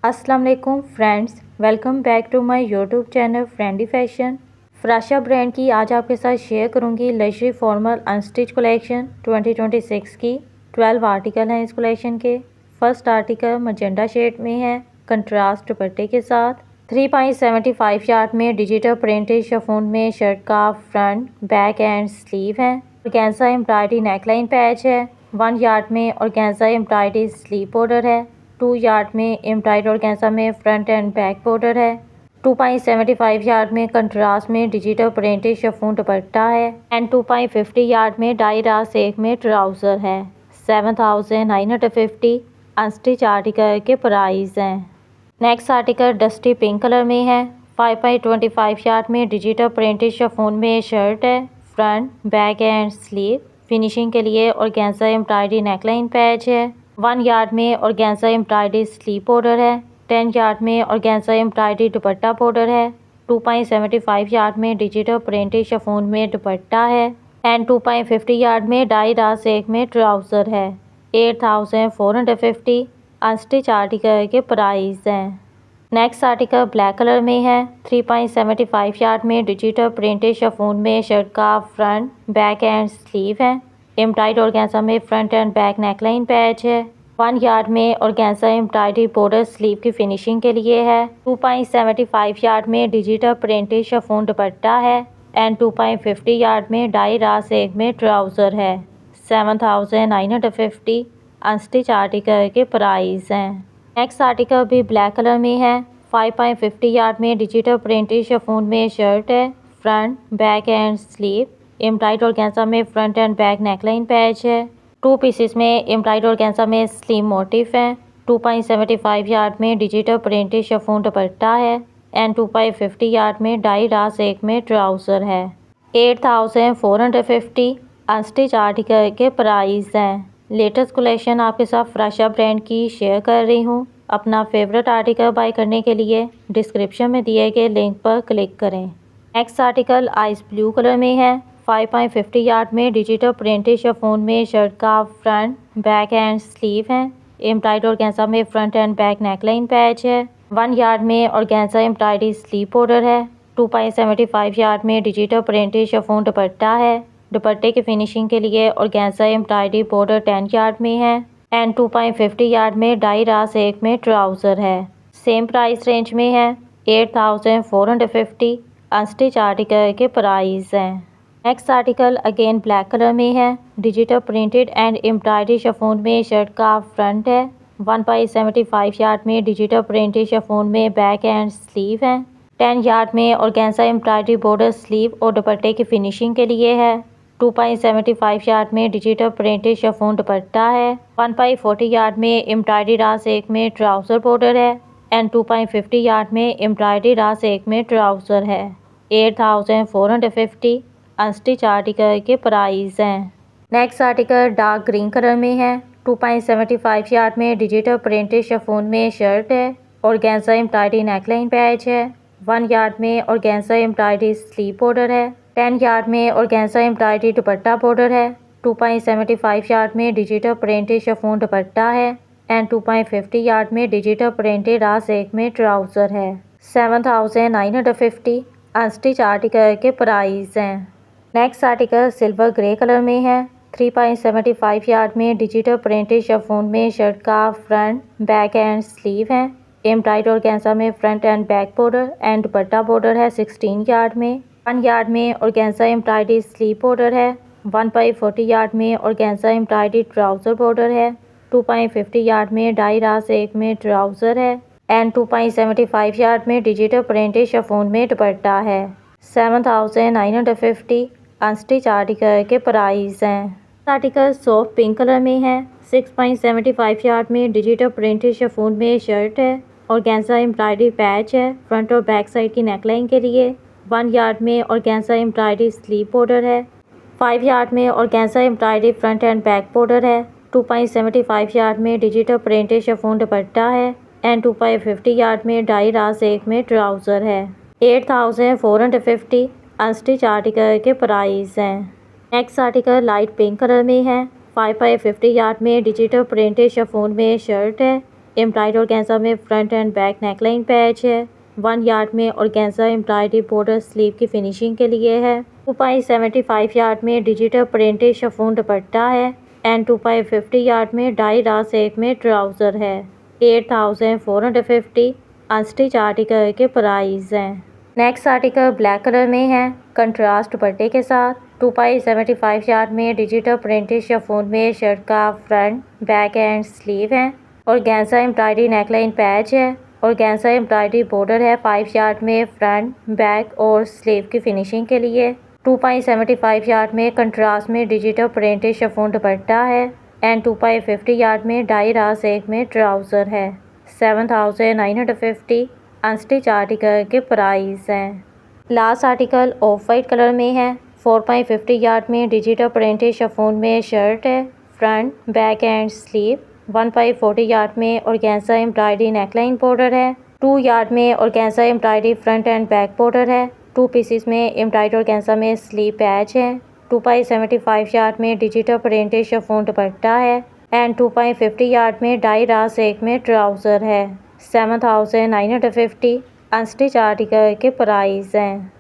अस्सलाम वालेकुम friends, welcome back to my YouTube channel Friendy Fashion. Farasha brand की आज आपके साथ शेयर करूंगी लग्जरी फॉर्मल अनस्टिच कलेक्शन 2026 की 12 आर्टिकल हैं इस कलेक्शन के। फर्स्ट आर्टिकल मजेंडा शेड में है कंट्रास्ट दुपट्टे के साथ। 3.75 यार्ड में डिजिटल प्रिंटेड शिफॉन में शर्ट का फ्रंट बैक एंड स्लीव है। ऑर्गेन्जा एम्ब्रॉयडरी नेकलाइन पैच है। 1 यार्ड में ऑर्गेन्जा एम्ब्रॉयडरी स्लीव बॉर्डर है। 2 यार्ड में एम्ब्रॉयडरी ऑर्गेन्जा में फ्रंट एंड बैक बॉर्डर है। 2.75 यार्ड में कंट्रास्ट में डिजिटल प्रिंटेड शिफॉन दुपट्टा है एंड 2.50 यार्ड में डाई रास एक में ट्राउज़र है। 7,950 अनस्टिच आर्टिकल के प्राइस हैं। Next article dusty pink colour में है। 5.25 यार्ड में डिजिटल प्रिंटेड शिफॉन में शर्ट है। Front back and sleeve finishing के लिए ऑर्गेन्जा एम्ब्रॉयडरी नेकलाइन पैच है। 1 यार्ड में ऑर्गेन्जा एम्ब्रॉयडरी स्लीव बॉर्डर है। 10 यार्ड में ऑर्गेन्जा एम्ब्रॉयडरी दुपट्टा बॉर्डर है। 2.75 यार्ड में डिजिटल प्रिंटेड शिफॉन में दुपट्टा है एंड 2.50 यार्ड में डाई रास एक में ट्राउज़र है। 8,450 अनस्टिच आर्टिकल के प्राइस हैं। नेक्स्ट आर्टिकल ब्लैक कलर में है। 3.75 यार्ड में डिजिटल प्रिंटेड शिफॉन में शर्ट का फ्रंट बैक एंड स्लीव है। एम्ब्रॉयडरी ऑर्गेन्जा में front and back neckline patch है। 1 यार्ड में ऑर्गेन्जा एम्ब्रॉयडरी बॉर्डर स्लीव की फिनिशिंग के लिए है। 2.75 यार्ड में डिजिटल प्रिंटेड शिफॉन दुपट्टा है एंड 2.50 यार्ड में डाई रास एक में ट्राउज़र है। 7,950 अनस्टिच आर्टिकल के प्राइस हैं। नेक्स्ट आर्टिकल भी ब्लैक कलर में है। 5.50 यार्ड में डिजिटल प्रिंटेड शिफॉन में शर्ट है। Front back and sleeve embroidery organza में front and back neckline patch है। 2 पीसेस में एम्ब्रॉयडरी ऑर्गेन्जा में स्लीव मोटिफ है। 2.75 यार्ड में डिजिटल प्रिंटेड शिफॉन दुपट्टा है एंड 2.50 यार्ड में डाई रास एक में ट्राउज़र है। 8,450 अनस्टिच आर्टिकल के प्राइस हैं। लेटेस्ट कलेक्शन आपके साथ फराशा ब्रांड की शेयर कर रही हूँ। अपना फेवरेट आर्टिकल बाय करने के लिए डिस्क्रिप्शन में दिए गए लिंक पर क्लिक करें। Next article ice blue colour में है। 5.50 यार्ड में डिजिटल प्रिंटेड शिफॉन में शर्ट का फ्रंट बैक एंड स्लीव है। एम्ब्रॉयडरी ऑर्गेन्जा में front and back neckline patch है। 1 यार्ड में ऑर्गेन्जा एम्ब्रॉयडरी स्लीव बॉर्डर है। 2.75 यार्ड में डिजिटल प्रिंटेड शिफॉन दुपट्टा है। दुपट्टे की फिनिशिंग के लिए ऑर्गेन्जा एम्ब्रॉयडरी बॉर्डर 10 यार्ड में है एंड 2.50 यार्ड में डाई रास एक में ट्राउज़र है। सेम प्राइस रेंज में है। 8,450 अनस्टिच आर्टिकल के प्राइस हैं। Next article again black colour में है। Digital printed and embroidery chiffon में शर्ट का फ्रंट है। 1.75 यार्ड में डिजिटल प्रिंटेड शिफॉन में बैक एंड स्लीव है। 10 यार्ड में ऑर्गेन्जा एम्ब्रॉयडरी बॉर्डर स्लीव और दुपट्टे की फिनिशिंग के लिए है। 2.75 यार्ड में डिजिटल प्रिंटेड शिफॉन दुपट्टा है। 1.40 यार्ड में एम्ब्रॉयडरी रास एक में ट्राउज़र बॉर्डर है एंड 2.50 यार्ड में एम्ब्रॉयडरी रास एक में ट्राउज़र है। 8,450 अनस्टिच आर्टिकल के प्राइस हैं। Next article dark green colour में है। 2.75 यार्ड में डिजिटल प्रिंटेड शिफॉन में शर्ट है। ऑर्गेन्जा एम्ब्रॉयडरी नेकलाइन पैच है। 1 यार्ड में ऑर्गेन्जा एम्ब्रॉयडरी स्लीव बॉर्डर है। 10 यार्ड में ऑर्गेन्जा एम्ब्रॉयडरी दुपट्टा बॉर्डर है। 2.75 यार्ड में डिजिटल प्रिंटेड शिफॉन दुपट्टा है एंड 2.50 यार्ड में डिजिटल प्रिंटेड रास एक में ट्राउज़र है। 7,950 अनस्टिच आर्टिकल के प्राइस हैं। Next article silver grey colour में है। 3.75 यार्ड में डिजिटल प्रिंटेड शिफॉन में शर्ट का फ्रंट बैक एंड स्लीव है। एम्ब्रॉयडरी ऑर्गेन्जा में front and back border and dupatta border है 16 यार्ड में। 1 यार्ड में ऑर्गेन्जा एम्ब्रॉयडरी स्लीव बॉर्डर है। 1.40 यार्ड में ऑर्गेन्जा एम्ब्रॉयडरी ट्राउज़र बॉर्डर है। 2.50 यार्ड में डाई रास एक में ट्राउज़र है एंड 2.75 यार्ड में डिजिटल प्रिंटेड शिफॉन में दुपट्टा है। 7,950 अनस्टिच आर्टिकल के प्राइस हैं। आर्टिकल सॉफ्ट पिंक कलर में है। 6.75 यार्ड में डिजिटल प्रिंटेड शिफॉन में शर्ट है। ऑर्गेन्जा एम्ब्रॉयडरी पैच है फ्रंट और बैक साइड की नेकलाइन के लिए। 1 यार्ड में ऑर्गेन्जा एम्ब्रॉयडरी स्लीव बॉर्डर है। 5 यार्ड में organza embroidery front and back border है। 2.75 यार्ड में डिजिटल प्रिंटेड शिफॉन दुपट्टा है एंड 2.50 यार्ड में डाई रास एक में ट्राउज़र है। 8,450 अनस्टिच आर्टिकल के प्राइस हैं। Next article light pink colour में है। 5 बाई 50 यार्ड में डिजिटल प्रिंटेड शिफॉन में शर्ट है। एम्ब्रॉयडरी ऑर्गेन्जा में front and back neckline patch है। 1 यार्ड में ऑर्गेन्जा एम्ब्रॉयडरी बॉर्डर स्लीव की फिनिशिंग के लिए है। 2.75 यार्ड में डिजिटल प्रिंटेड शिफॉन दुपट्टा है एंड 2.50 यार्ड में डाई रा सेट में ट्राउज़र है। 8,450 अनस्टिच आर्टिकल के प्राइस हैं। नेक्स्ट आर्टिकल ब्लैक कलर में है कंट्रास्ट दुपट्टे के साथ। 2.75 यार्ड में डिजिटल प्रिंटेड शिफॉन में शर्ट का फ्रंट बैक एंड स्लीव है। ऑर्गेन्जा एम्ब्रॉयडरी नेकलाइन पैच है। ऑर्गेन्जा एम्ब्रॉयडरी बॉर्डर है 5 यार्ड में फ्रंट बैक और स्लीव की फिनिशिंग के लिए। 2.75 यार्ड में कंट्रास्ट में डिजिटल प्रिंटेड शिफॉन दुपट्टा है एंड 2.50 यार्ड में डाई रा सेट में ट्राउज़र है। 7,950 अनस्टिच आर्टिकल के प्राइस हैं। Last article of white colour में है। 4.50 यार्ड में डिजिटल प्रिंटेड शिफॉन में शर्ट है front back and sleeve. 1.40 yard में ऑर्गेन्जा एम्ब्रॉयडरी नेकलाइन बॉर्डर है। 2 यार्ड में organza embroidery front and back border है। 2 पीसेस में एम्ब्रॉयडरी ऑर्गेन्जा में स्लीव पैच है। 2.75 यार्ड में डिजिटल प्रिंटेड शिफॉन दुपट्टा है एंड 2.50 यार्ड में डाई रा सेट में ट्राउज़र है। 7,950 अनस्टिच आर्टिकल के प्राइस हैं।